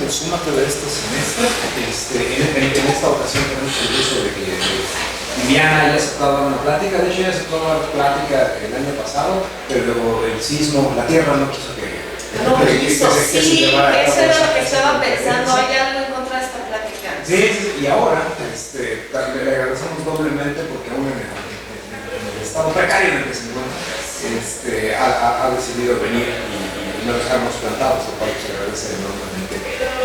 resúmate de este semestre. En esta ocasión tenemos el gusto de que Viviana haya aceptado dar una plática. De hecho, ella aceptó dar plática el año pasado, pero luego el sismo, la tierra no quiso que se llevara a cabo. Eso era lo que estaba pensando. ¿Hay algo en contra de esta plática? Sí, y ahora le agradecemos doblemente porque aún en el estado precario en el que se encuentra, ha decidido venir y no dejarnos plantados, lo cual se agradece enormemente.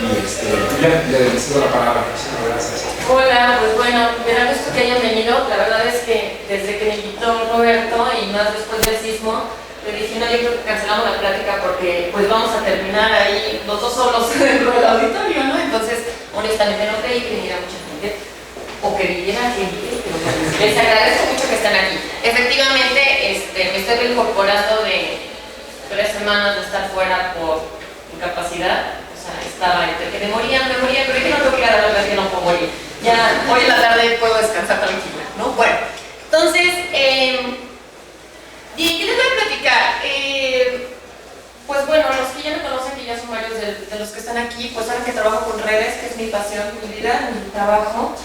Le cedo la palabra. Gracias. Hola, pues bueno, me da gusto que hayan venido. La verdad es que desde que me invitó Roberto y más después del sismo, le dije, no, yo creo que cancelamos la plática porque pues vamos a terminar ahí los dos solos dentro del auditorio, ¿no? Entonces, honestamente no creí que viniera mucha gente o que viniera gente, pero les agradezco mucho que estén aquí. Efectivamente, me estoy reincorporando de 3 semanas de estar fuera por incapacidad. O sea, estaba entre que me moría, pero dije no tengo que ir a la que no puedo morir. Ya hoy en la tarde puedo descansar tranquila, ¿no? Bueno, entonces, ¿y qué les voy a platicar? Pues bueno, los que ya me conocen, que ya son varios de los que están aquí, pues saben que trabajo con redes, que es mi pasión, mi vida, mi trabajo.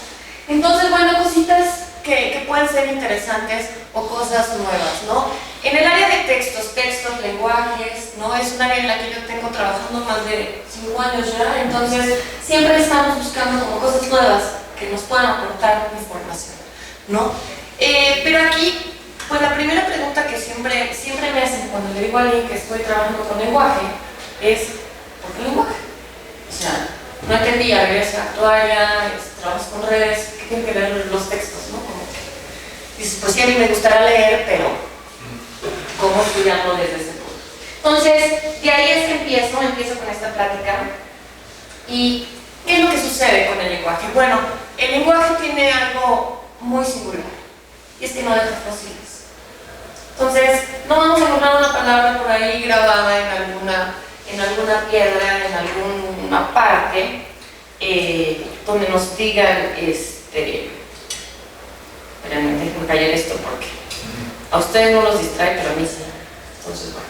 Entonces, bueno, cositas que pueden ser interesantes o cosas nuevas, ¿no? En el área de textos, lenguajes, ¿no? Es un área en la que yo tengo trabajando más de 5 años ya, entonces siempre estamos buscando como cosas nuevas que nos puedan aportar información, ¿no? Pero aquí, pues la primera pregunta que siempre me hacen cuando le digo a alguien que estoy trabajando con lenguaje es, ¿por qué lenguaje? O sea, no entendía, eres actuaria, trabajas con redes, ¿qué tienen que ver los textos, no? Como que dices, pues sí, a mí me gustaría leer, pero ¿cómo estudiarlo desde ese punto? Entonces, de ahí es que empiezo con esta plática. ¿Y qué es lo que sucede con el lenguaje? Bueno, el lenguaje tiene algo muy singular, y es que no deja fósiles. Entonces, no vamos a encontrar una palabra por ahí grabada en alguna piedra, en alguna parte, donde nos digan, esperen, déjenme callar esto porque a ustedes no los distrae, pero a mí sí. Entonces, bueno.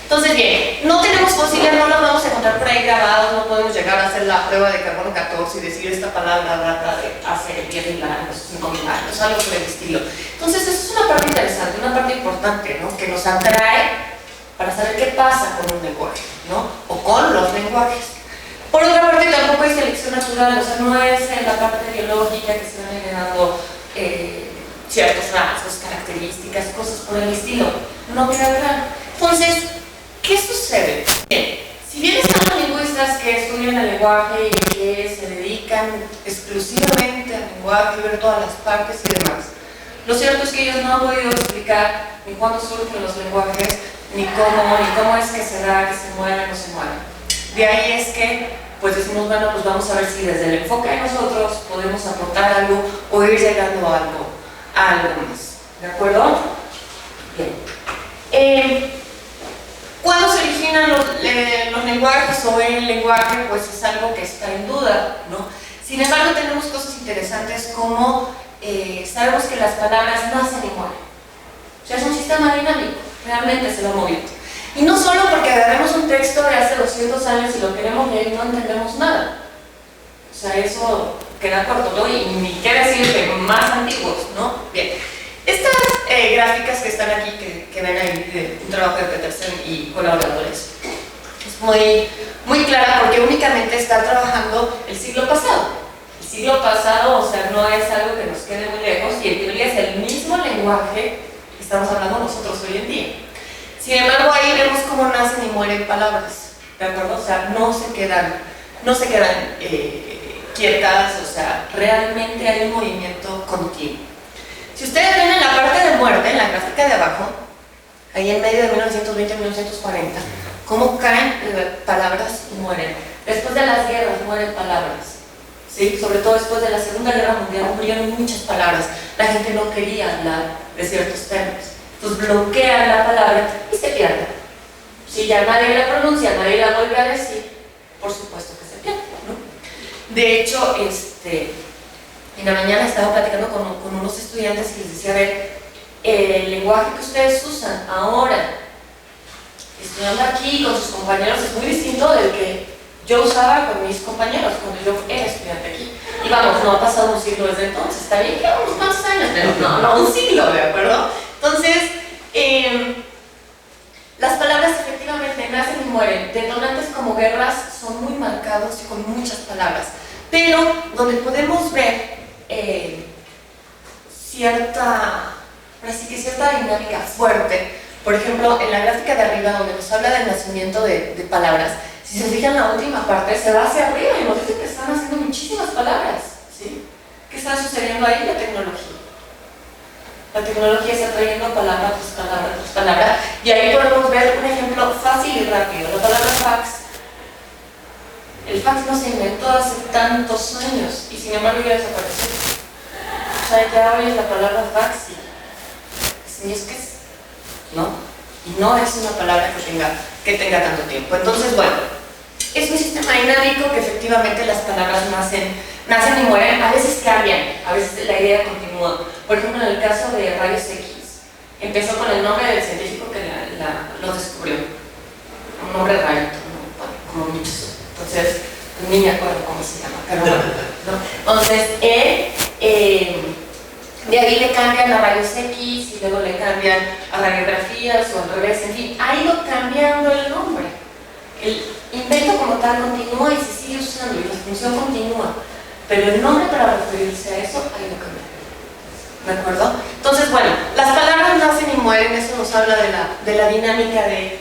Entonces, bien, no tenemos fósiles, no los vamos a encontrar por ahí grabados, no podemos llegar a hacer la prueba de carbono 14 y decir esta palabra data de hace 10.000 años, 5.000 años, algo por el estilo. Entonces, eso es una parte interesante, una parte importante, ¿no? Que nos atrae para saber qué pasa con un lenguaje, ¿no? O con los lenguajes. Por otra parte, tampoco hay selección natural, o sea, no es en la parte biológica que se van heredando ciertos rasgos, características, cosas por el estilo. No queda verdad. Entonces, ¿qué sucede? Bien, si bien están los lingüistas que estudian el lenguaje y que se dedican exclusivamente al lenguaje, ver todas las partes y demás, lo cierto es que ellos no han podido explicar ni cuándo surgen los lenguajes, ni cómo es que se da, que se mueven o se mueven. De ahí es que, pues decimos, bueno, pues vamos a ver si desde el enfoque de nosotros podemos aportar algo o ir llegando a algo más. ¿De acuerdo? Bien. ¿Cuándo se originan los lenguajes o el lenguaje? Pues es algo que está en duda, ¿no? Sin embargo, tenemos cosas interesantes como sabemos que las palabras nacen y mueren. O sea, es un sistema dinámico, realmente se va moviendo. Y no solo porque agarremos un texto de hace 200 años y lo queremos leer y no entendemos nada. O sea, eso queda corto, ¿no? Y ni qué decir de más antiguos, ¿no? Bien. Estas gráficas que están aquí, que ven ahí, de un trabajo de Petersen y colaboradores, es muy clara porque únicamente está trabajando el siglo pasado. El siglo pasado, o sea, no es algo que nos quede muy lejos y en teoría es el mismo lenguaje que estamos hablando nosotros hoy en día. Sin embargo, ahí vemos cómo nacen y mueren palabras, ¿de acuerdo? O sea, no se quedan quietas, o sea, realmente hay un movimiento continuo. Si ustedes ven en la parte de muerte, en la gráfica de abajo, ahí en medio de 1920 y 1940, cómo caen palabras y mueren. Después de las guerras mueren palabras, ¿sí? Sobre todo después de la Segunda Guerra Mundial murieron muchas palabras. La gente no quería hablar de ciertos temas. Entonces bloquean la palabra y se pierde. Si ya nadie la pronuncia, nadie la vuelve a decir, por supuesto que se pierde, ¿no? De hecho, en la mañana estaba platicando con unos estudiantes y les decía, a ver, el lenguaje que ustedes usan ahora estudiando aquí con sus compañeros es muy distinto del que yo usaba con mis compañeros cuando yo era estudiante aquí. Y vamos, no ha pasado un siglo desde entonces, está bien que unos cuantos años, pero no un siglo, ¿de acuerdo? Entonces, las palabras efectivamente nacen y mueren. Detonantes como guerras son muy marcados y con muchas palabras, pero donde podemos ver cierta dinámica fuerte. Por ejemplo, en la gráfica de arriba, donde nos habla del nacimiento de palabras, si se fijan, la última parte se va hacia arriba y nos dice que están haciendo muchísimas palabras, ¿sí? ¿Qué está sucediendo ahí? La tecnología. La tecnología está trayendo palabra tras palabra, y ahí podemos ver un ejemplo fácil y rápido. La palabra fax. El fax no se inventó hace tantos años y sin embargo ya desapareció. O sea, ya oyes la palabra fax y es que es, ¿no? Y no es una palabra que tenga tanto tiempo. Entonces, bueno, es un sistema dinámico que efectivamente las palabras nacen y mueren, a veces cambian, a veces la idea continúa. Por ejemplo, en el caso de rayos X, empezó con el nombre del científico que lo descubrió. Un nombre raro, bueno, como muchos. Entonces, ni me acuerdo cómo se llama, pero bueno, ¿no? Entonces, de ahí le cambian a rayos X y luego le cambian a radiografías o al revés, en fin, ha ido cambiando el nombre. El invento como tal continúa y se sigue usando y la función continúa, pero el nombre para referirse a eso ha ido cambiando. ¿De acuerdo? Entonces, bueno, las palabras nacen y mueren, eso nos habla de la dinámica de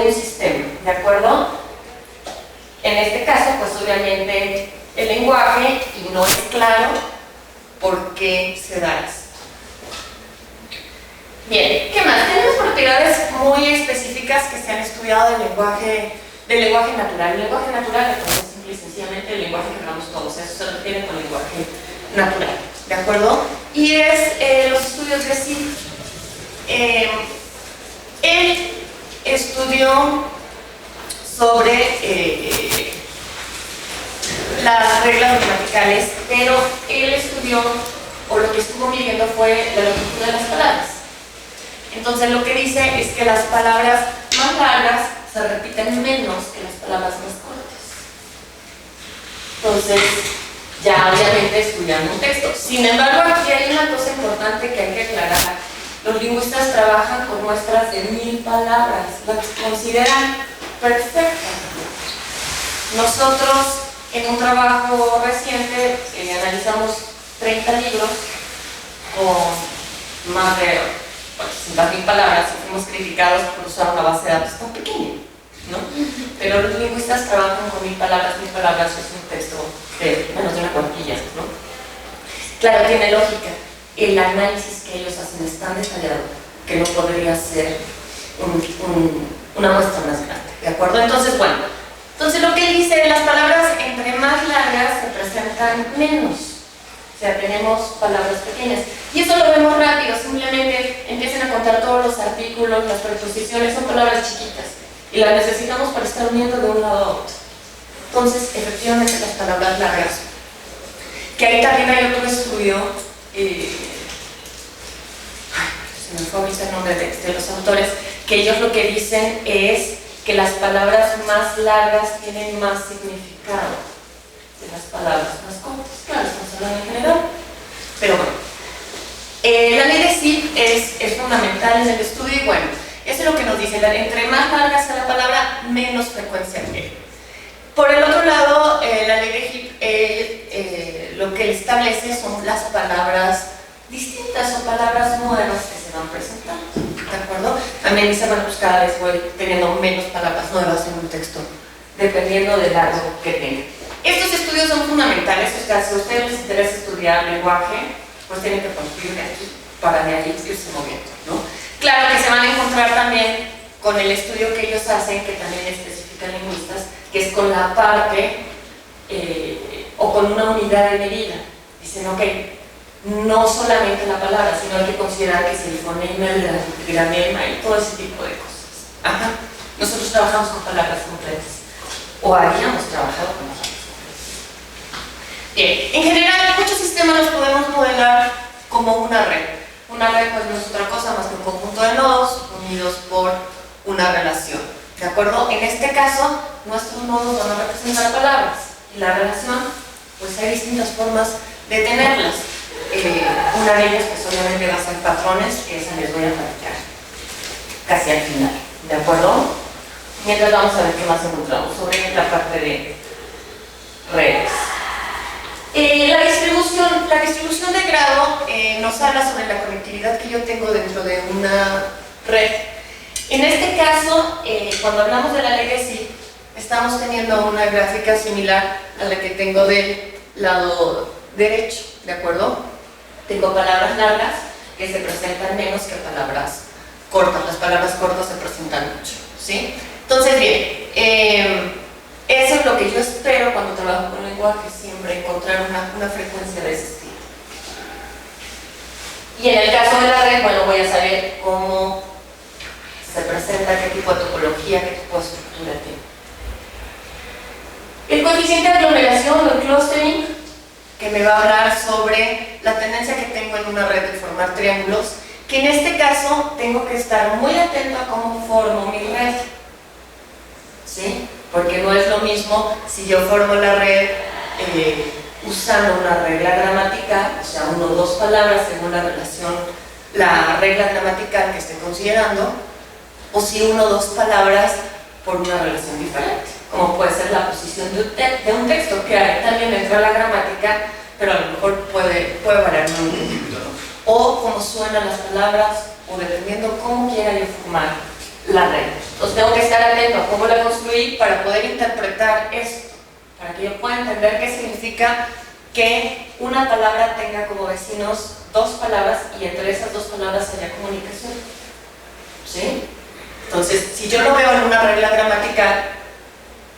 un sistema, ¿de acuerdo? En este caso, pues obviamente el lenguaje, y no es claro por qué se da esto. Bien, ¿qué más? Tenemos propiedades muy específicas que se han estudiado del lenguaje natural. El lenguaje natural es simple y sencillamente el lenguaje que hablamos todos, eso se refiere con lenguaje natural, ¿de acuerdo? Y es los estudios de Sid. Él estudió sobre las reglas gramaticales, pero él estudió, o lo que estuvo midiendo fue la longitud de las palabras. Entonces lo que dice es que las palabras más largas se repiten menos que las palabras más cortas. Entonces, ya obviamente estudiando un texto. Sin embargo, aquí hay una cosa importante que hay que aclarar. Los lingüistas trabajan con muestras de 1000 palabras, las consideran perfectas. Nosotros, en un trabajo reciente, analizamos 30 libros con más de 60.000 palabras y fuimos criticados por usar una base de datos tan pequeña, ¿no? Pero los lingüistas trabajan con 1000 palabras es un texto de menos de una cuartilla, ¿no? Claro, tiene lógica. El análisis que ellos hacen es tan detallado que no podría ser una muestra más grande, ¿de acuerdo? Entonces, bueno, lo que dice, las palabras entre más largas se presentan menos. O sea, tenemos palabras pequeñas. Y eso lo vemos rápido, simplemente empiecen a contar todos los artículos, las preposiciones, son palabras chiquitas. Y las necesitamos para estar uniendo de un lado a otro. Entonces, efectivamente, las palabras largas. Que ahí también hay otro estudio, se me fue ahorita el nombre de los autores, que ellos lo que dicen es que las palabras más largas tienen más significado que las palabras más cortas. Claro, estamos hablando en general, pero bueno. La ley de Sid es fundamental en el estudio y bueno, eso es lo que nos dice, entre más larga sea la palabra, menos frecuencia tiene. Por el otro lado, la ley de Heath lo que establece son las palabras distintas o palabras nuevas que se van presentando, ¿de acuerdo? También dice, bueno, pues cada vez voy teniendo menos palabras nuevas en un texto, dependiendo del largo que tenga. Estos estudios son fundamentales, o sea, si a ustedes les interesa estudiar lenguaje, pues tienen que partir de aquí para de ahí irse moviendo, ¿no? Claro que se van a encontrar también con el estudio que ellos hacen, que también especifican lingüistas, que es con la parte o con una unidad de medida. Dicen, ok, no solamente la palabra, sino hay que considerar que si el fonema, el gramema y todo ese tipo de cosas. Ajá. Nosotros trabajamos con palabras completas, o habíamos trabajado con palabras completas. Bien, en general, muchos sistemas los podemos modelar como una una red pues no es otra cosa más que un conjunto de nodos unidos por una relación, ¿de acuerdo? En este caso, nuestros nodos van a representar palabras y la relación, pues hay distintas formas de tenerlas. Una de ellas pues obviamente va a ser patrones, que esa les voy a platicar casi al final, ¿de acuerdo? Mientras vamos a ver qué más encontramos sobre la parte de redes. La distribución de grado nos habla sobre la conectividad que yo tengo dentro de una red. En este caso, cuando hablamos de la legacy, estamos teniendo una gráfica similar a la que tengo del lado derecho, ¿de acuerdo? Tengo palabras largas que se presentan menos que palabras cortas. Las palabras cortas se presentan mucho, ¿sí? Entonces, bien, eso es lo que yo espero cuando trabajo con lenguaje, siempre encontrar una frecuencia de ese estilo. Y en el caso de la red, bueno, voy a saber cómo se presenta, qué tipo de topología, qué tipo de estructura tiene. El coeficiente de aglomeración o el clustering, que me va a hablar sobre la tendencia que tengo en una red de formar triángulos, que en este caso tengo que estar muy atento a cómo formo mi red, ¿sí? Porque no es lo mismo si yo formo la red usando una regla gramatical, o sea, una o dos palabras según la relación, la regla gramatical que esté considerando, o si una o dos palabras por una relación diferente, como puede ser la posición de un texto, que ahí también entra la gramática, pero a lo mejor puede variar un poquito, ¿no? O cómo suenan las palabras, o dependiendo cómo quiera yo formar la red. Entonces tengo que estar atento a cómo la construí para poder interpretar esto, para que yo pueda entender qué significa que una palabra tenga como vecinos dos palabras y entre esas dos palabras haya comunicación, ¿sí? Entonces, si yo lo veo en una regla gramatical,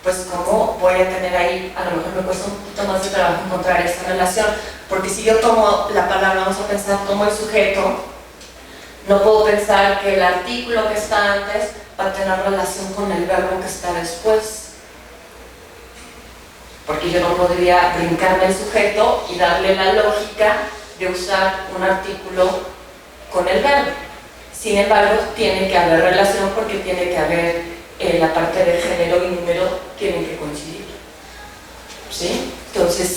pues cómo voy a tener ahí, a lo mejor me cuesta un poquito más de trabajo encontrar esa relación, porque si yo tomo la palabra, vamos a pensar, tomo el sujeto, no puedo pensar que el artículo que está antes va a tener relación con el verbo que está después, porque yo no podría brincarme el sujeto y darle la lógica de usar un artículo con el verbo. Sin embargo, tiene que haber relación porque tiene que haber la parte de género y número tienen que coincidir, ¿sí? Entonces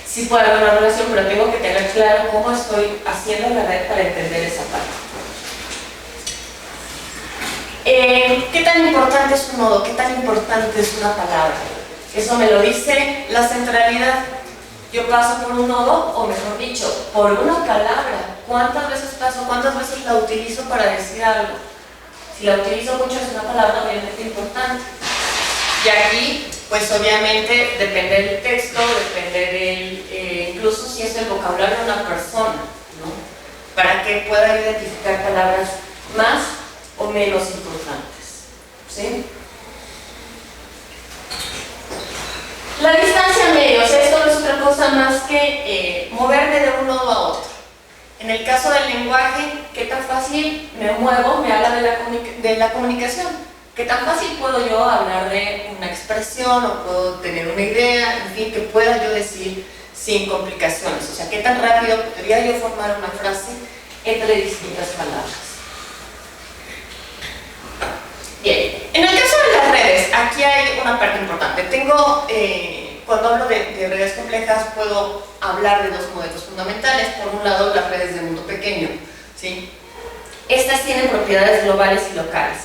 sí puede haber una relación, pero tengo que tener claro cómo estoy haciendo la red para entender esa parte. ¿Qué tan importante es un nodo? ¿Qué tan importante es una palabra? Eso me lo dice la centralidad. Yo paso por un nodo, o mejor dicho, por una palabra. ¿Cuántas veces paso? ¿Cuántas veces la utilizo para decir algo? Si la utilizo mucho es una palabra obviamente importante. Y aquí, pues obviamente depende del texto, depende del, incluso si es el vocabulario de una persona, ¿no? Para que pueda identificar palabras más o menos importantes, ¿sí? La distancia medio, o sea, esto no es otra cosa más que moverme de un nodo a otro. En el caso del lenguaje, ¿qué tan fácil me muevo? Me habla de la comunicación. ¿Qué tan fácil puedo yo hablar de una expresión o puedo tener una idea, en fin, que pueda yo decir sin complicaciones? O sea, ¿qué tan rápido podría yo formar una frase entre distintas palabras? Bien, en el caso de las redes, aquí hay una parte importante. Cuando hablo de redes complejas, puedo hablar de dos modelos fundamentales. Por un lado, las redes de mundo pequeño, ¿sí? Estas tienen propiedades globales y locales.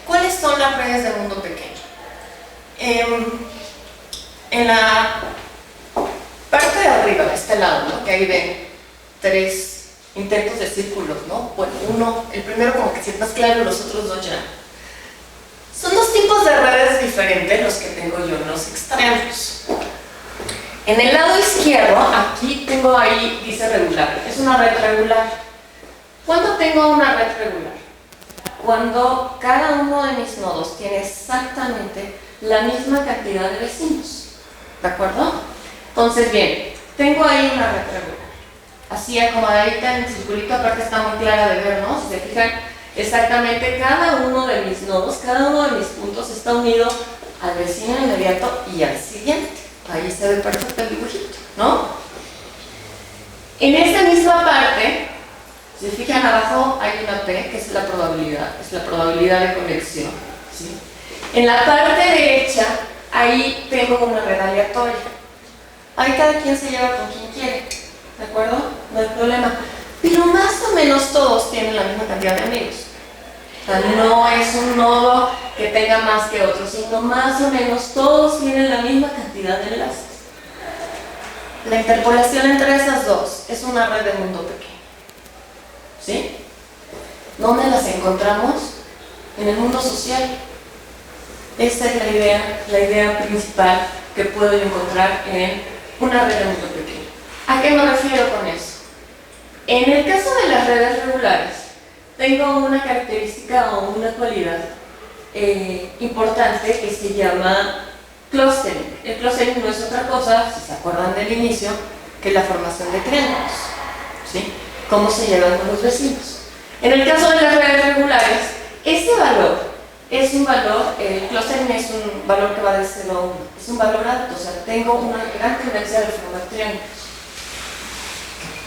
¿Cuáles son las redes de mundo pequeño? En la parte de arriba, de este lado, ¿no? Que ahí ven tres intentos de círculos, ¿no? Bueno, el primero como que sí es más claro, los otros dos ya. Son dos tipos de redes diferentes los que tengo yo en los extremos. En el lado izquierdo, aquí tengo ahí, dice regular, es una red regular. ¿Cuándo tengo una red regular? Cuando cada uno de mis nodos tiene exactamente la misma cantidad de vecinos, ¿de acuerdo? Entonces, bien, tengo ahí una red regular. Así acomodadita en el circulito, aparte está muy clara de ver, ¿no? Si se fijan, exactamente cada uno de mis nodos, cada uno de mis puntos está unido al vecino inmediato y al siguiente. Ahí se ve perfecto el dibujito, ¿no? En esta misma parte Si se fijan abajo hay una P, que es la probabilidad de conexión, ¿sí? En la parte derecha, ahí tengo una red aleatoria. Ahí cada quien se lleva con quien quiere, ¿de acuerdo? No hay problema. Pero más o menos todos tienen la misma cantidad de amigos. O sea, no es un nodo que tenga más que otro, sino más o menos todos tienen la misma cantidad de enlaces. La interpolación entre esas dos es una red de mundo pequeño. ¿Sí? ¿Dónde las encontramos? En el mundo social. Esta es la idea principal que puedo encontrar en una red de mundo pequeño. ¿A qué me refiero con eso? En el caso de las redes regulares, tengo una característica o una cualidad importante que se llama clustering. El clustering no es otra cosa, si se acuerdan del inicio, que la formación de triángulos. ¿Sí? Cómo se llevan con los vecinos. En el caso de las redes regulares, este valor es un valor, el clustering es un valor que va de 0 a 1, es un valor alto, o sea, tengo una gran tendencia de formar triángulos.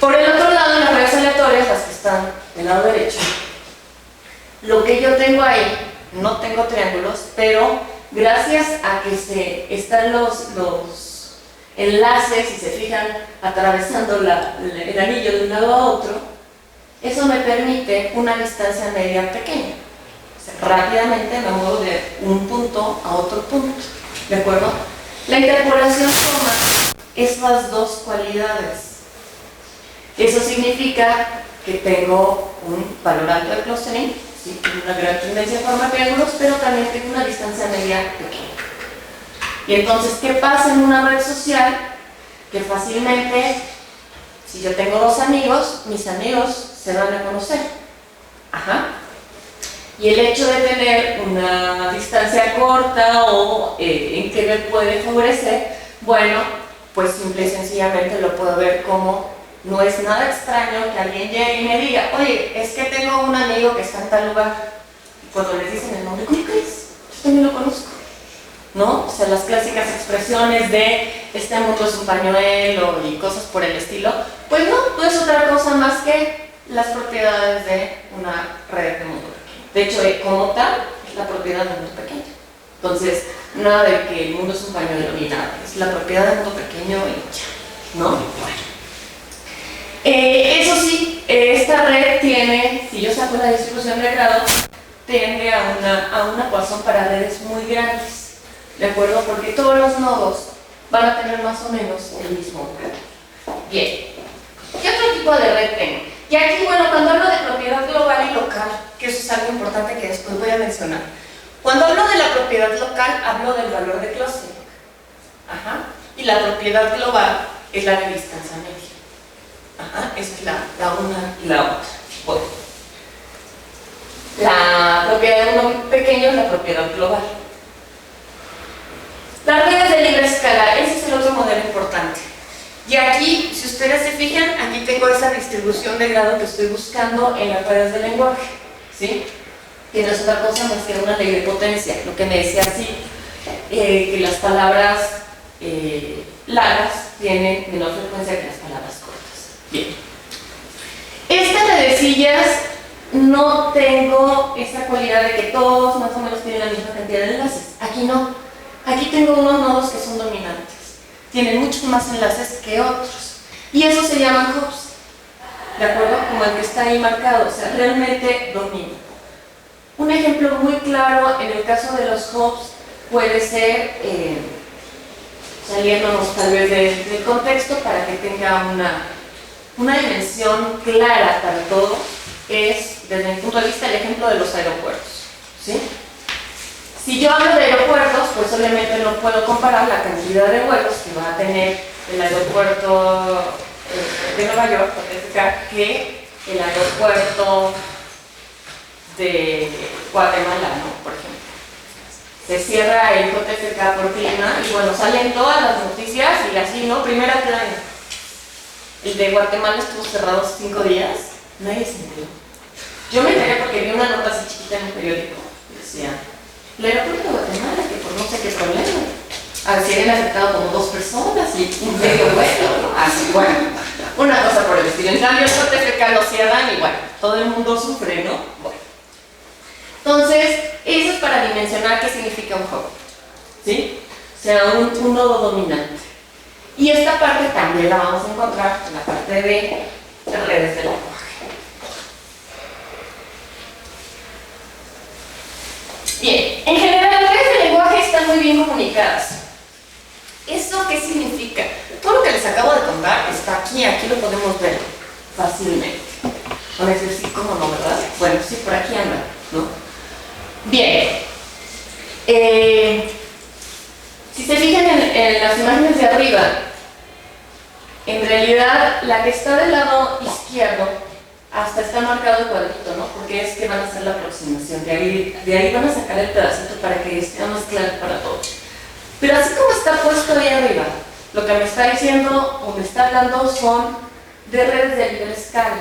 Por el otro lado, en las redes aleatorias, las que están del lado derecho, lo que yo tengo ahí, no tengo triángulos, pero gracias a que están los enlaces, si se fijan, atravesando el anillo de un lado a otro, eso me permite una distancia media pequeña. O sea, rápidamente me muevo de un punto a otro punto, ¿de acuerdo? La interpolación toma esas dos cualidades. Eso significa que tengo un valor alto de clustering, ¿sí? Una gran tendencia a formar triángulos, pero también tengo una distancia media pequeña. Y entonces, ¿qué pasa en una red social? Que fácilmente, si yo tengo dos amigos, mis amigos se van a conocer. Ajá. Y el hecho de tener una distancia corta o en que me puede favorecer, bueno, pues simple y sencillamente lo puedo ver como no es nada extraño que alguien llegue y me diga, oye, es que tengo un amigo que está en tal lugar. Y cuando les dicen el nombre, ¿cómo crees? Yo también lo conozco. ¿No? O sea, las clásicas expresiones de este mundo es un pañuelo y cosas por el estilo, pues no es otra cosa más que las propiedades de una red de mundo pequeño. De hecho, como tal, es la propiedad del mundo pequeño. Entonces, nada de que el mundo es un pañuelo ni nada, es la propiedad del mundo pequeño y ya, ¿no? Bueno. Eso sí, esta red tiene, si yo saco la distribución de grado, tiende a una ecuación para redes muy grandes. ¿De acuerdo? Porque todos los nodos van a tener más o menos el mismo grado. Bien. ¿Qué otro tipo de red tengo? Y aquí, bueno, cuando hablo de propiedad global y local, que eso es algo importante que después voy a mencionar. Cuando hablo de la propiedad local, hablo del valor de clustering. Ajá. Y la propiedad global es la de distancia media. Ajá. Esa es la una y la otra. Bueno. La propiedad de uno pequeño es la propiedad global. Las redes de libre escala, ese es el otro modelo importante. Y aquí, si ustedes se fijan, aquí tengo esa distribución de grado que estoy buscando en las redes de lenguaje, ¿sí? Que no es otra cosa más que una ley de potencia, lo que me decía así, que las palabras largas tienen menor frecuencia que las palabras cortas. Bien. Estas redecillas no tengo esa cualidad de que todos más o menos tienen la misma cantidad de enlaces. Aquí no. Aquí tengo unos nodos que son dominantes. Tienen muchos más enlaces que otros. Y esos se llaman hubs. ¿De acuerdo? Como el que está ahí marcado. O sea, realmente dominan. Un ejemplo muy claro en el caso de los hubs puede ser, saliéndonos tal vez del contexto para que tenga una dimensión clara para todo, es, desde mi punto de vista, el ejemplo de los aeropuertos. ¿Sí? Si yo hablo de aeropuertos, pues obviamente no puedo comparar la cantidad de vuelos que va a tener el aeropuerto de Nueva York, que el aeropuerto de Guatemala, ¿no? Por ejemplo. Se cierra el JFK por clima y bueno, salen todas las noticias y así, ¿no? Primera plana. El de Guatemala estuvo cerrado 5 días, nadie se enteró. Yo me enteré porque vi una nota así chiquita en un periódico y decía, el aeropuerto de Guatemala, que por no sé qué problema, así habían afectado como 2 personas y un medio vuelo, ¿no? Así, bueno. Una cosa por el estilo. En cambio, el corte fecal lo cierran y bueno, todo el mundo sufre, ¿no? Bueno. Entonces, eso es para dimensionar qué significa un hub, ¿sí? O sea, un nodo dominante. Y esta parte también la vamos a encontrar en la parte de redes de lenguaje. Bien, en general las redes de lenguaje están muy bien comunicadas. ¿Eso qué significa? Todo lo que les acabo de contar está aquí lo podemos ver fácilmente. Van a decir, sí, ¿cómo no, verdad? Bueno, sí, por aquí anda, ¿no? Bien. Si se fijan en las imágenes de arriba, en realidad la que está del lado izquierdo hasta está marcado el cuadrito, ¿no? Porque es que van a hacer la aproximación. De ahí van a sacar el pedacito para que esté más claro para todos. Pero así como está puesto ahí arriba, lo que me está diciendo o me está hablando son de redes de nivel escala,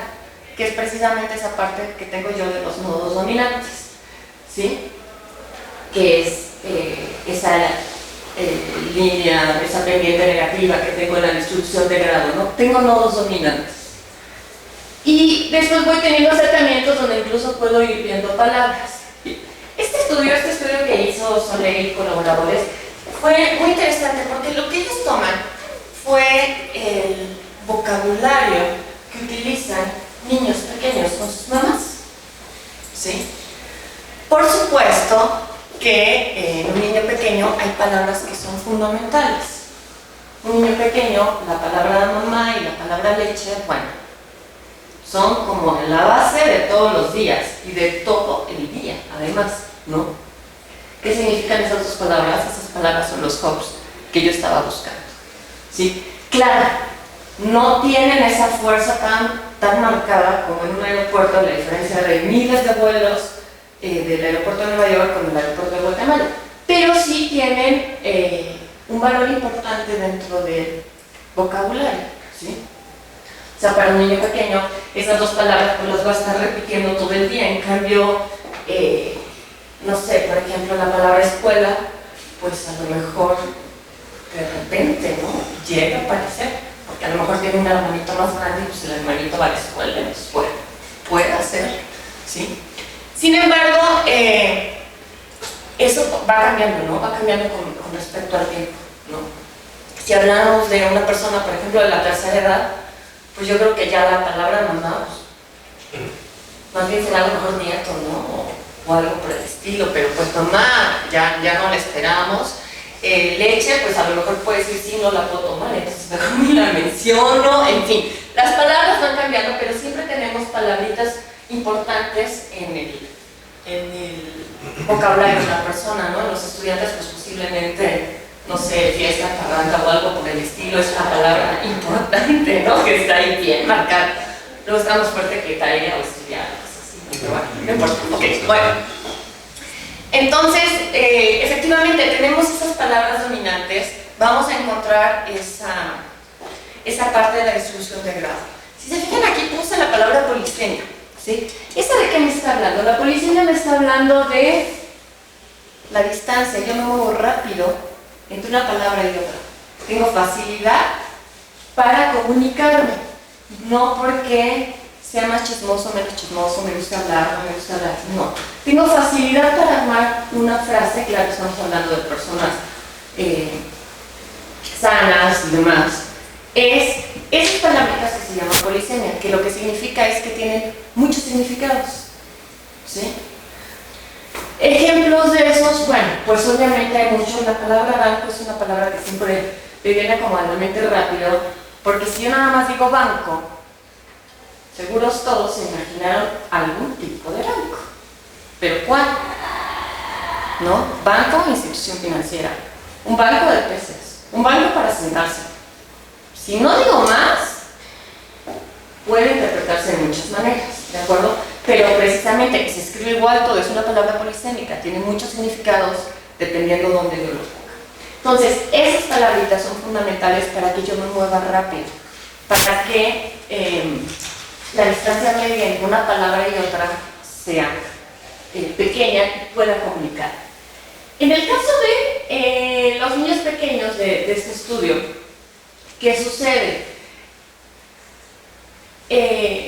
que es precisamente esa parte que tengo yo de los nodos dominantes, ¿sí? Que es esa línea, esa pendiente negativa que tengo en la distribución de grado, ¿no? Tengo nodos dominantes. Y después voy teniendo acercamientos donde incluso puedo ir viendo palabras. Este estudio que hizo Soleil y colaboradores fue muy interesante porque lo que ellos toman fue el vocabulario que utilizan niños pequeños con sus mamás, ¿sí? Por supuesto que en un niño pequeño hay palabras que son fundamentales. Un niño pequeño, la palabra mamá y la palabra leche, bueno, son como la base de todos los días y de todo el día, además, ¿no? ¿Qué significan esas dos palabras? Esas palabras son los hubs que yo estaba buscando, ¿sí? Claro, no tienen esa fuerza tan marcada como en un aeropuerto, la diferencia de miles de vuelos del aeropuerto de Nueva York con el aeropuerto de Guatemala, pero sí tienen un valor importante dentro del vocabulario, ¿sí? O sea, para un niño pequeño, esas dos palabras pues las va a estar repitiendo todo el día. En cambio, no sé, por ejemplo, la palabra escuela, pues a lo mejor de repente, ¿no? Llega a aparecer, porque a lo mejor tiene un hermanito más grande y pues el hermanito va a la escuela, entonces puede hacer, ¿sí? Sin embargo, eso va cambiando, ¿no? Va cambiando con respecto al tiempo, ¿no? Si hablamos de una persona, por ejemplo, de la tercera edad, pues yo creo que ya la palabra mamá, pues, más bien será a lo mejor nieto, ¿no? O algo por el estilo, pero pues mamá, ya no la esperamos. Leche, pues a lo mejor puede decir, sí, no la puedo tomar, entonces mejor ni la menciono, en fin. Las palabras van cambiando, pero siempre tenemos palabritas importantes en el vocabulario de la persona, ¿no? Los estudiantes, pues posiblemente, no sé, fiesta, parranda o algo por el estilo, es una palabra importante, ¿no? Que está ahí bien marcada. Luego está más fuerte que tarea o estudiar, cosas así, ¿no? Pero bueno, no importa. Ok, bueno. Entonces, efectivamente, tenemos esas palabras dominantes, vamos a encontrar esa parte de la distribución de grado. Si se fijan aquí puse la palabra polisemia, ¿sí? ¿Esa de qué me está hablando? La polisemia me está hablando de la distancia, yo me muevo rápido entre una palabra y otra. Tengo facilidad para comunicarme, no porque sea más chismoso, menos chismoso, me gusta hablar, no me gusta hablar, no. Tengo facilidad para armar una frase, claro, estamos hablando de personas sanas y demás. Es esas palabras que se llaman polisemia, que lo que significa es que tienen muchos significados, ¿sí? Ejemplos de esos, bueno, pues obviamente hay muchos. La palabra banco es una palabra que siempre me viene como a la mente rápido, porque si yo nada más digo banco, seguros todos se imaginaron algún tipo de banco. ¿Pero cuál? ¿No? Banco, institución financiera. Un banco de peces. Un banco para sentarse. Si no digo más, puede interpretarse de muchas maneras, ¿de acuerdo? Pero precisamente que se escribe igual, todo es una palabra polisémica, tiene muchos significados dependiendo de dónde yo lo ponga. Entonces, esas palabritas son fundamentales para que yo me mueva rápido, para que la distancia media entre una palabra y otra sea pequeña y pueda comunicar. En el caso de los niños pequeños de este estudio, ¿qué sucede?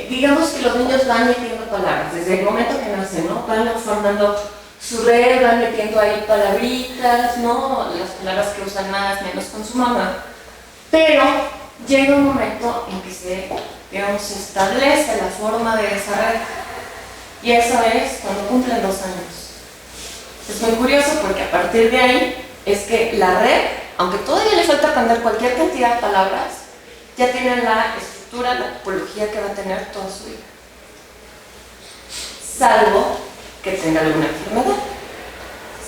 digamos que los niños van metiendo palabras, desde el momento que nacen, ¿no? Van formando su red, van metiendo ahí palabritas, ¿no? Las palabras que usan más, menos con su mamá. Pero llega un momento en que se establece la forma de esa red. Y eso es cuando cumplen 2 años. Es muy curioso porque a partir de ahí es que la red, aunque todavía le falta aprender cualquier cantidad de palabras, ya tienen la estructura, la tipología que va a tener toda su vida. Salvo que tenga alguna enfermedad.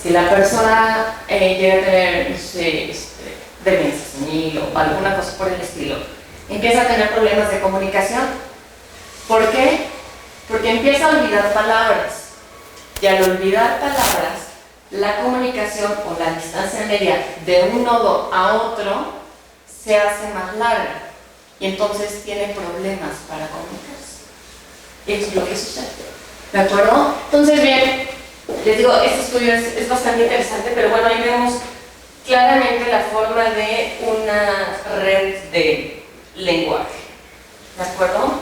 Si la persona llega a tener, no sé, demencia senil o alguna cosa por el estilo, empieza a tener problemas de comunicación. ¿Por qué? Porque empieza a olvidar palabras. Y al olvidar palabras, la comunicación o la distancia media de un nodo a otro se hace más larga y entonces tiene problemas para comunicarse. Y eso es lo que sucede. ¿De acuerdo? Entonces, bien, les digo, este estudio es bastante interesante, pero bueno, ahí vemos claramente la forma de una red de lenguaje. ¿De acuerdo?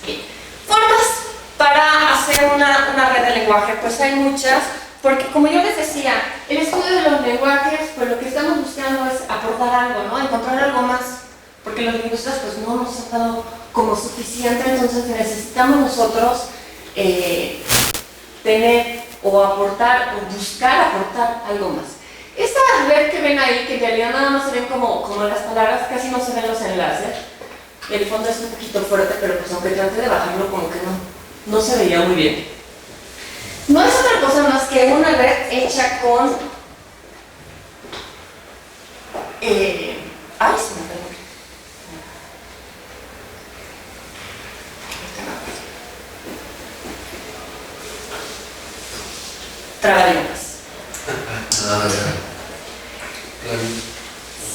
Sí. Formas para hacer una red de lenguaje, pues hay muchas, porque como yo les decía, el estudio de los lenguajes, pues lo que estamos buscando es aportar algo, ¿no? Encontrar algo más, porque los lingüistas pues no nos han dado como suficiente, entonces necesitamos nosotros tener o aportar o buscar aportar algo más. Esta red que ven ahí, que en realidad nada más se ven como las palabras, casi no se ven los enlaces, el fondo es un poquito fuerte, pero pues aunque trate de bajarlo como que no se veía muy bien. No es otra cosa más que una red hecha con ay, se me fue. Trabalenguas.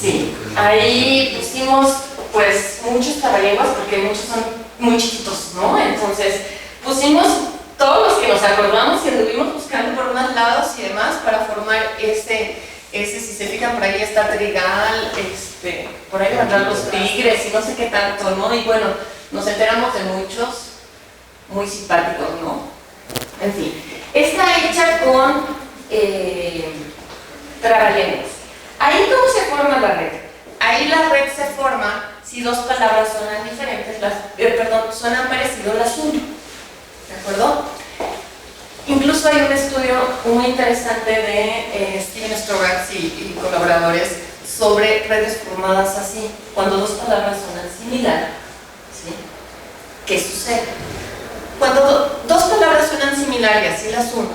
Sí, ahí pusimos pues muchos trabalenguas porque muchos son muy chiquitos, ¿no? Entonces pusimos todos los que nos acordamos y anduvimos buscando por más lados y demás para formar ese si se fijan por ahí está trigal, por ahí van los tigres y no sé qué tanto, ¿no? Y bueno, nos enteramos de muchos muy simpáticos, ¿no? En fin, está hecha con trabalenguas. Ahí cómo se forma la red. Ahí la red se forma si dos palabras suenan diferentes, suenan parecido las uno. ¿De acuerdo? Incluso hay un estudio muy interesante de Steven Strogatz y colaboradores sobre redes formadas así, cuando dos palabras suenan similar, ¿sí? ¿Qué sucede? Cuando dos palabras suenan similar y así las uno,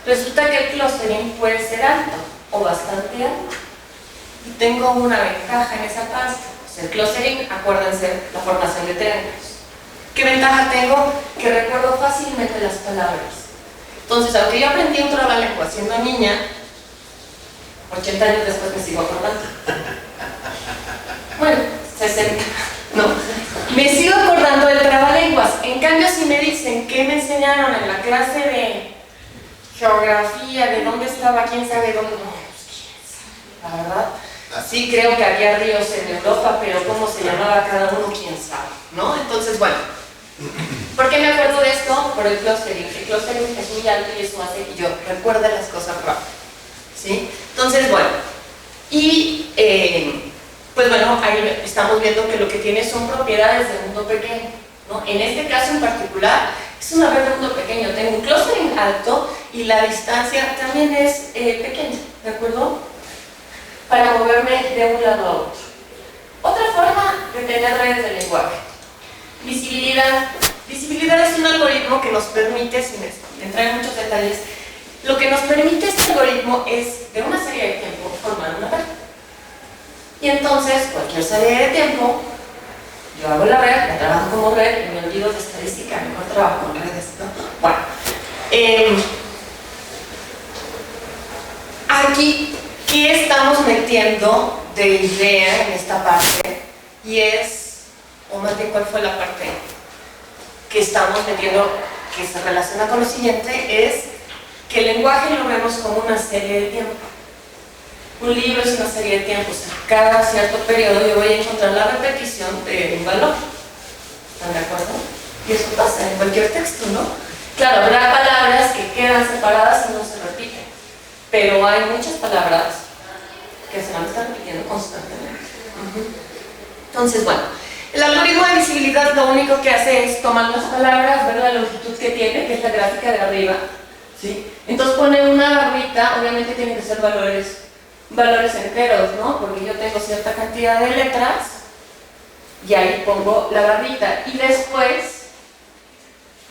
resulta que el clustering puede ser alto o bastante alto. Y tengo una ventaja en esa parte. El clustering, acuérdense, la formación de triángulos. ¿Qué ventaja tengo? Que recuerdo fácilmente las palabras. Entonces, aunque yo aprendí un trabalenguas siendo niña, 80 años después me sigo acordando. Bueno, 60, no. Me sigo acordando del trabalenguas. En cambio, si me dicen qué me enseñaron en la clase de geografía, de dónde estaba, quién sabe dónde, no, pues quién sabe, la verdad. Sí creo que había ríos en Europa, pero cómo se llamaba cada uno, quién sabe, ¿no? Entonces, bueno, ¿por qué me acuerdo de esto? Por el clustering. El clustering es muy alto y eso hace que yo recuerde las cosas rápido, ¿sí? Entonces, bueno, y pues bueno, ahí estamos viendo que lo que tiene son propiedades de mundo pequeño, ¿no? En este caso en particular, es una red de mundo pequeño. Tengo un clustering alto y la distancia también es pequeña, ¿de acuerdo? Para moverme de un lado a otro. Otra forma de tener redes de lenguaje. Visibilidad. Visibilidad es un algoritmo que nos permite, sin entrar en muchos detalles, lo que nos permite este algoritmo es, de una serie de tiempo, formar una red. Y entonces, cualquier serie de tiempo, yo hago la red, la trabajo como red, y me olvido de estadística, mejor trabajo con redes, ¿no? Bueno, aquí, ¿qué estamos metiendo de idea en esta parte? Y es, o más bien, ¿cuál fue la parte que estamos metiendo que se relaciona con lo siguiente? Es que el lenguaje lo vemos como una serie de tiempo. Un libro es una serie de tiempos. Cada cierto periodo yo voy a encontrar la repetición de un valor. ¿Están de acuerdo? Y eso pasa en cualquier texto, ¿no? Claro, habrá palabras que quedan separadas y no se repiten, pero hay muchas palabras que se van a estar repitiendo constantemente. Entonces, bueno, el algoritmo de visibilidad lo único que hace es tomar las palabras, ver la longitud que tiene, que es la gráfica de arriba, ¿sí? Entonces pone una barrita, obviamente tienen que ser valores enteros, ¿no? Porque yo tengo cierta cantidad de letras y ahí pongo la barrita y después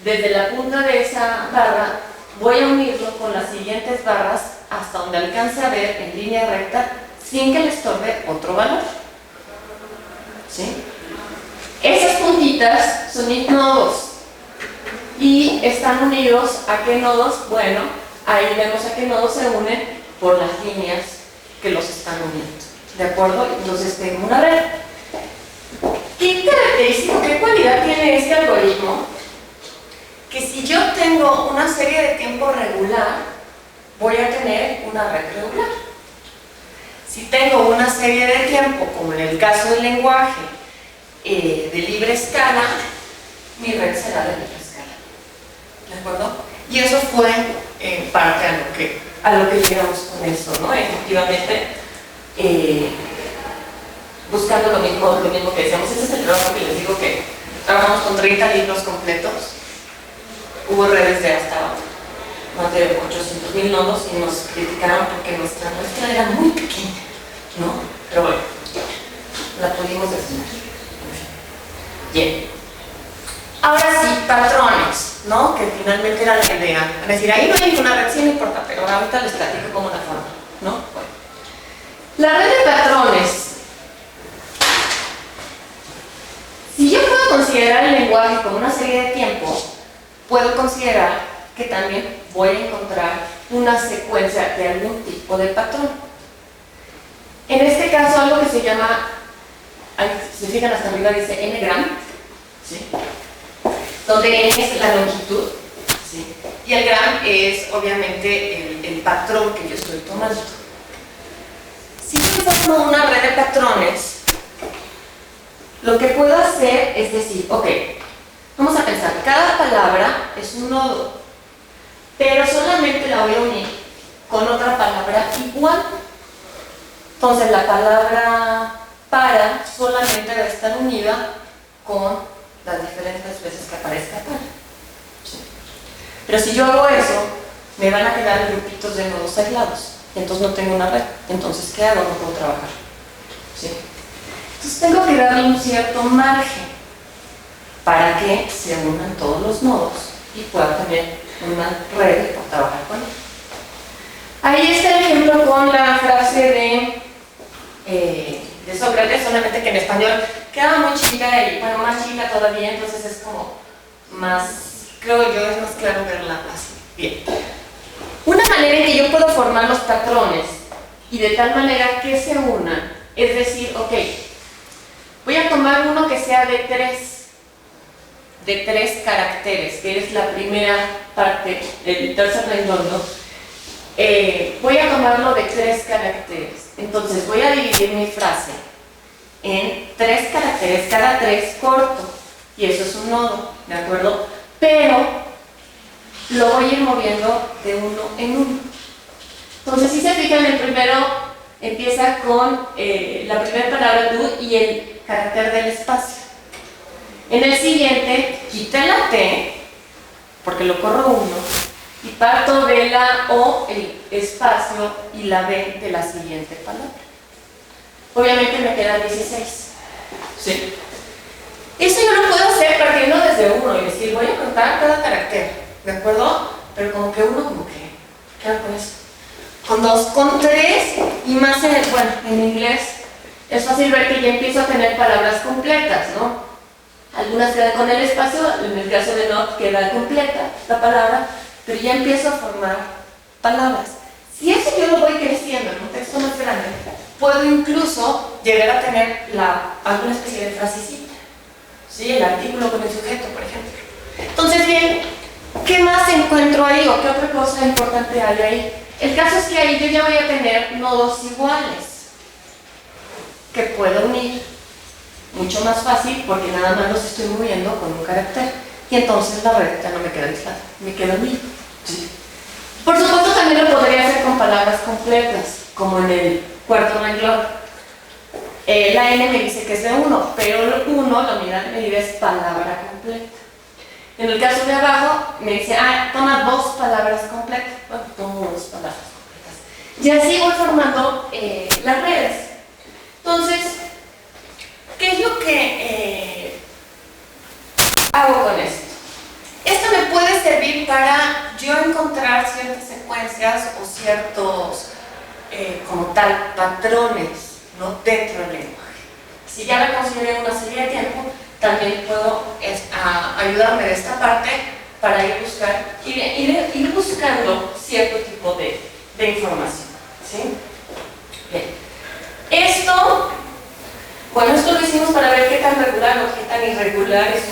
desde la punta de esa barra voy a unirlo con las siguientes barras hasta donde alcance a ver en línea recta sin que le estorbe otro valor, ¿sí? Esas puntitas son mis nodos y están unidos ¿a qué nodos? Bueno, ahí vemos a qué nodos se unen por las líneas que los están uniendo, ¿de acuerdo? Entonces tengo una red. ¿Qué característica, qué cualidad tiene este algoritmo? Que si yo tengo una serie de tiempo regular, voy a tener una red regular. Si tengo una serie de tiempo, como en el caso del lenguaje, de libre escala, mi red será de libre escala. ¿De acuerdo? Y eso fue en parte a lo que llegamos con eso, ¿no? Efectivamente, buscando lo mismo que decíamos. Ese es el trabajo que les digo que trabajamos con 30 libros completos. Hubo redes de hasta más de 800,000 nodos y nos criticaron porque nuestra muestra era muy pequeña, ¿no? Pero bueno, la pudimos definir. Bien. Ahora sí, patrones, ¿no? Que finalmente era la idea. Es decir, ahí no hay ninguna red, sí no importa, pero ahorita les platico cómo la forma, ¿no? Bueno. La red de patrones. Si yo puedo considerar el lenguaje como una serie de tiempo, puedo considerar que también voy a encontrar una secuencia de algún tipo de patrón. En este caso, algo que se llama, si se fijan hasta arriba dice n-gram, ¿sí? Donde n es la longitud, ¿sí? Y el gram es obviamente el patrón que yo estoy tomando. Si yo formo una red de patrones, lo que puedo hacer es decir, ok, vamos a pensar, cada palabra es un nodo, pero solamente la voy a unir con otra palabra igual. Entonces la palabra para solamente debe estar unida con las diferentes veces que aparezca para. ¿Sí? Pero si yo hago eso, me van a quedar grupitos de nodos aislados, entonces no tengo una red. Entonces, ¿qué hago? No puedo trabajar. ¿Sí? Entonces tengo que darle un cierto margen para que se unan todos los nodos y pueda tener una red para trabajar con él. Ahí está el ejemplo con la frase de Sócrates, solamente que en español queda muy chica y bueno, más chica todavía, entonces es como más, creo yo, es más claro verla así. Bien. Una manera en que yo puedo formar los patrones y de tal manera que se unan, es decir, ok, voy a tomar uno que sea de tres caracteres, que es la primera parte del tercer renglón, ¿no? Voy a tomarlo de 3 caracteres. Entonces voy a dividir mi frase en 3 caracteres, cada 3 corto, y eso es un nodo, ¿de acuerdo? Pero lo voy a ir moviendo de uno en uno. Entonces, si se fijan, el primero empieza con la primera palabra do y el carácter del espacio. En el siguiente, quité la T, porque lo corro uno, y parto de la O, el espacio, y la B de la siguiente palabra. Obviamente me quedan 16. ¿Sí? Eso yo lo puedo hacer partiendo desde uno y decir, voy a contar cada carácter, ¿de acuerdo? Pero como que uno, como que, ¿qué hago con eso? Con 2, con 3, y más en inglés, es fácil ver que ya empiezo a tener palabras completas, ¿no? Algunas quedan con el espacio, en el caso de not queda completa la palabra, pero ya empiezo a formar palabras. Si eso yo lo voy creciendo en un texto más grande, puedo incluso llegar a tener alguna especie de frasecita, ¿sí? El artículo con el sujeto, por ejemplo. Entonces, bien, ¿qué más encuentro ahí o qué otra cosa importante hay ahí? El caso es que ahí yo ya voy a tener nodos iguales que puedo unir mucho más fácil porque nada más los estoy moviendo con un carácter y entonces la red ya no me queda aislada, me queda el mío. ¿Sí? Por supuesto también lo podría hacer con palabras completas, como en el cuarto renglón. La N me dice que es de 1, pero el 1, la unidad de medida es palabra completa. En el caso de abajo me dice, toma 2 palabras completas. Bueno, tomo 2 palabras completas. Y así voy formando las redes. Entonces, ¿qué es lo que hago con esto? Esto me puede servir para yo encontrar ciertas secuencias o ciertos, como tal, patrones, ¿no?, dentro del lenguaje. Si ya la consideré una serie de tiempo, también puedo ayudarme de esta parte para ir buscando cierto tipo de información. ¿Sí? Bien. Esto lo hicimos para ver qué tan regular o qué tan irregular es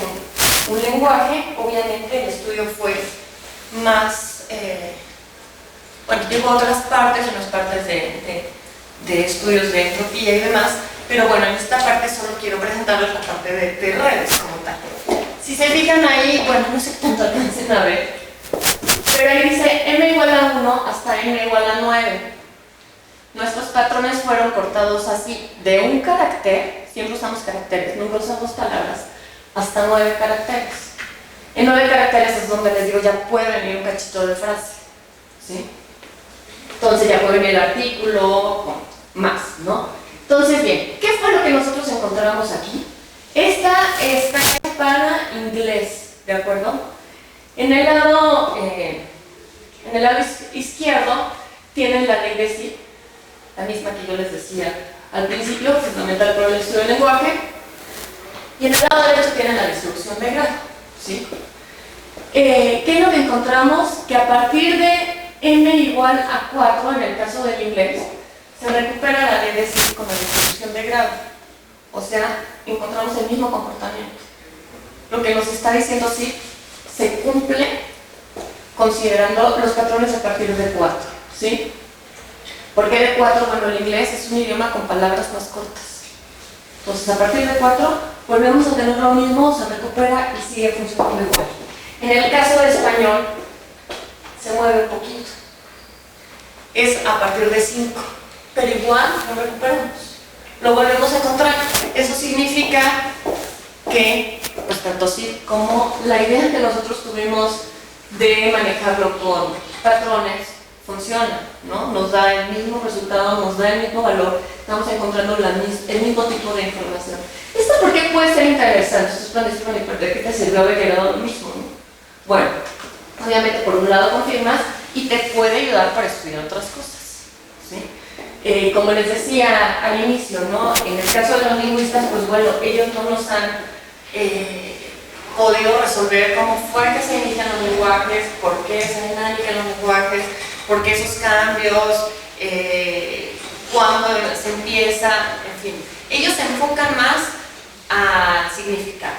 un lenguaje. Obviamente el estudio fue más, llegó a otras partes, unas partes de estudios de entropía y demás, pero bueno, en esta parte solo quiero presentarles la parte de redes como tal. Si se fijan ahí, no sé cuánto alcancen a ver, pero ahí dice m igual a 1 hasta m igual a 9. Nuestros patrones fueron cortados así, de un carácter, siempre usamos caracteres, nunca usamos palabras, hasta 9 caracteres. En 9 caracteres es donde les digo, ya puede venir un cachito de frase, ¿sí? Entonces ya puede venir el artículo, más, ¿no? Entonces, bien, ¿qué fue lo que nosotros encontramos aquí? Esta está para inglés, ¿de acuerdo? En el lado izquierdo tienen la ley de sí, la misma que yo les decía al principio, fundamental para el estudio del lenguaje, y en el lado derecho tienen la distribución de grado, ¿sí? ¿Qué es lo que encontramos? Que a partir de m igual a 4, en el caso del inglés, se recupera la ley de sí con la distribución de grado. O sea, encontramos el mismo comportamiento. Lo que nos está diciendo sí se cumple considerando los patrones a partir de 4, ¿sí? ¿Por qué de 4? Bueno, el inglés es un idioma con palabras más cortas. Entonces, a partir de 4, volvemos a tener lo mismo, se recupera y sigue funcionando igual. En el caso de español, se mueve un poquito. Es a partir de 5, pero igual lo recuperamos. Lo volvemos a encontrar. Eso significa que, pues tanto sí como la idea que nosotros tuvimos de manejarlo con patrones funciona, ¿no? Nos da el mismo resultado, nos da el mismo valor, estamos encontrando el mismo tipo de información. ¿Esto por qué puede ser interesante? Estos planes de que te sirvió haber llegado a lo mismo, ¿no? Bueno, obviamente por un lado confirmas y te puede ayudar para estudiar otras cosas, ¿sí? Como les decía al inicio, ¿no? En el caso de los lingüistas, pues bueno, ellos no nos han podido resolver cómo fue que se inician los lenguajes, por qué esa dinámica en los lenguajes, por qué esos cambios, cuándo se empieza, en fin. Ellos se enfocan más a significar.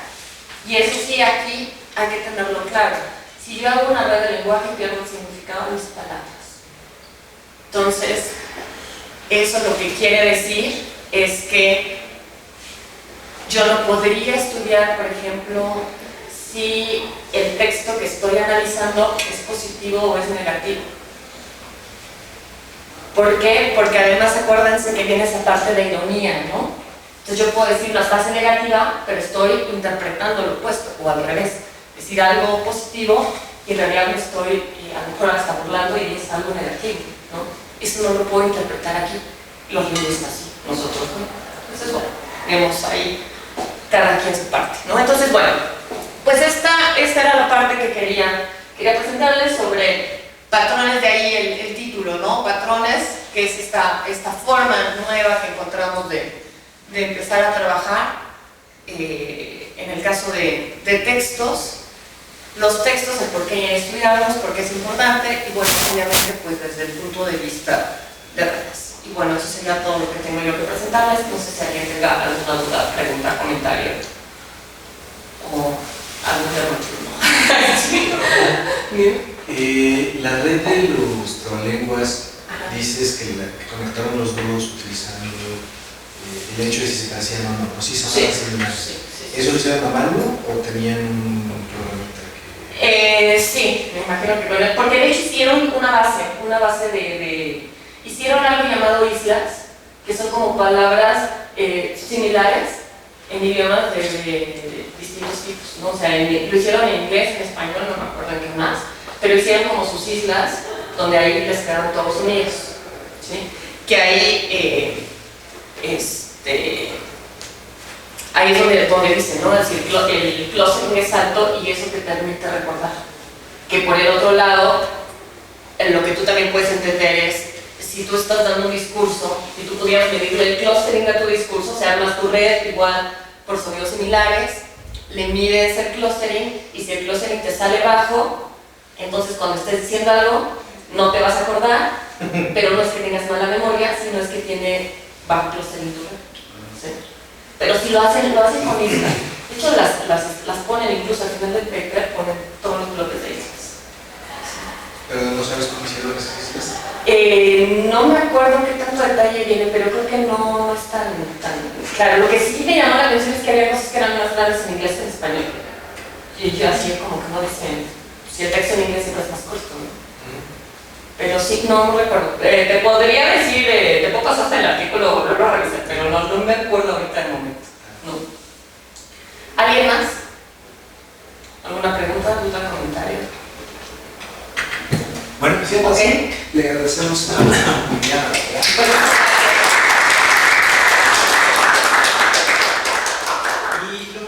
Y eso sí, aquí hay que tenerlo claro. Si yo hago una red de lenguaje, pierdo el significado de mis palabras. Entonces, eso lo que quiere decir es que yo no podría estudiar, por ejemplo, si el texto que estoy analizando es positivo o es negativo. ¿Por qué? Porque además acuérdense que viene esa parte de ironía, ¿no? Entonces yo puedo decir una frase negativa, pero estoy interpretando lo opuesto, o al revés. Decir algo positivo y en realidad me estoy a lo mejor hasta burlando y es algo negativo, ¿no? Eso no lo puedo interpretar aquí, los lingüistas sí, nosotros no. Entonces, bueno, vemos ahí cada quien su parte, ¿no? Entonces, bueno, pues esta era la parte que quería presentarles sobre patrones, de ahí el título, ¿no? Patrones, que es esta forma nueva que encontramos de empezar a trabajar en el caso de textos, los textos, el por qué estudiarlos, por qué es importante, y bueno, obviamente pues desde el punto de vista de redes. Y bueno, eso sería todo lo que tengo yo que presentarles. No sé si alguien tenga alguna duda, pregunta, comentario o algún tema. La red de los trabalenguas, dices que conectaron los dos utilizando el hecho de si se parecían o no, pues sí son Sí. similares. Sí. ¿Eso lo hicieron a mano o tenían un programita Sí, me imagino que porque de hecho hicieron una base hicieron algo llamado islas, que son como palabras similares en idiomas de distintos tipos, ¿no? O sea, lo hicieron en inglés, en español, no me acuerdo en qué más, pero hicieron como sus islas, donde ahí les quedaron todos unidos, ¿sí? Que ahí, ahí es donde dicen, ¿no? Es decir, el clustering es alto y eso te permite recordar. Que por el otro lado, lo que tú también puedes entender es, si tú estás dando un discurso, si tú pudieras medirle el clustering a tu discurso, o sea, armas tu red igual por sonidos similares, le mides el clustering y si el clustering te sale bajo, entonces cuando estés diciendo algo, no te vas a acordar, pero no es que tengas mala memoria, sino es que tiene bajo clustering tu red. ¿Sí? Pero si lo hacen con islas. De hecho, las ponen incluso al final del paper, ponen todos los bloques de islas. ¿Pero no sabes cómo hicieron esas islas? No me acuerdo qué tanto detalle viene, pero creo que no es tan claro. Lo que sí me llamó la atención es que había cosas que eran más claras en inglés que en español. Y yo así como que no dicen, si el texto en inglés siempre es más corto, ¿no? Pero sí, no recuerdo. Te podría decir, te puedo pasar hasta el artículo, volverlo a revisar, pero no me acuerdo ahorita el momento. No. ¿Alguien más? ¿Alguna pregunta, duda, comentario? Bueno, sí, entonces Okay. le agradecemos a Juliana, ¿verdad?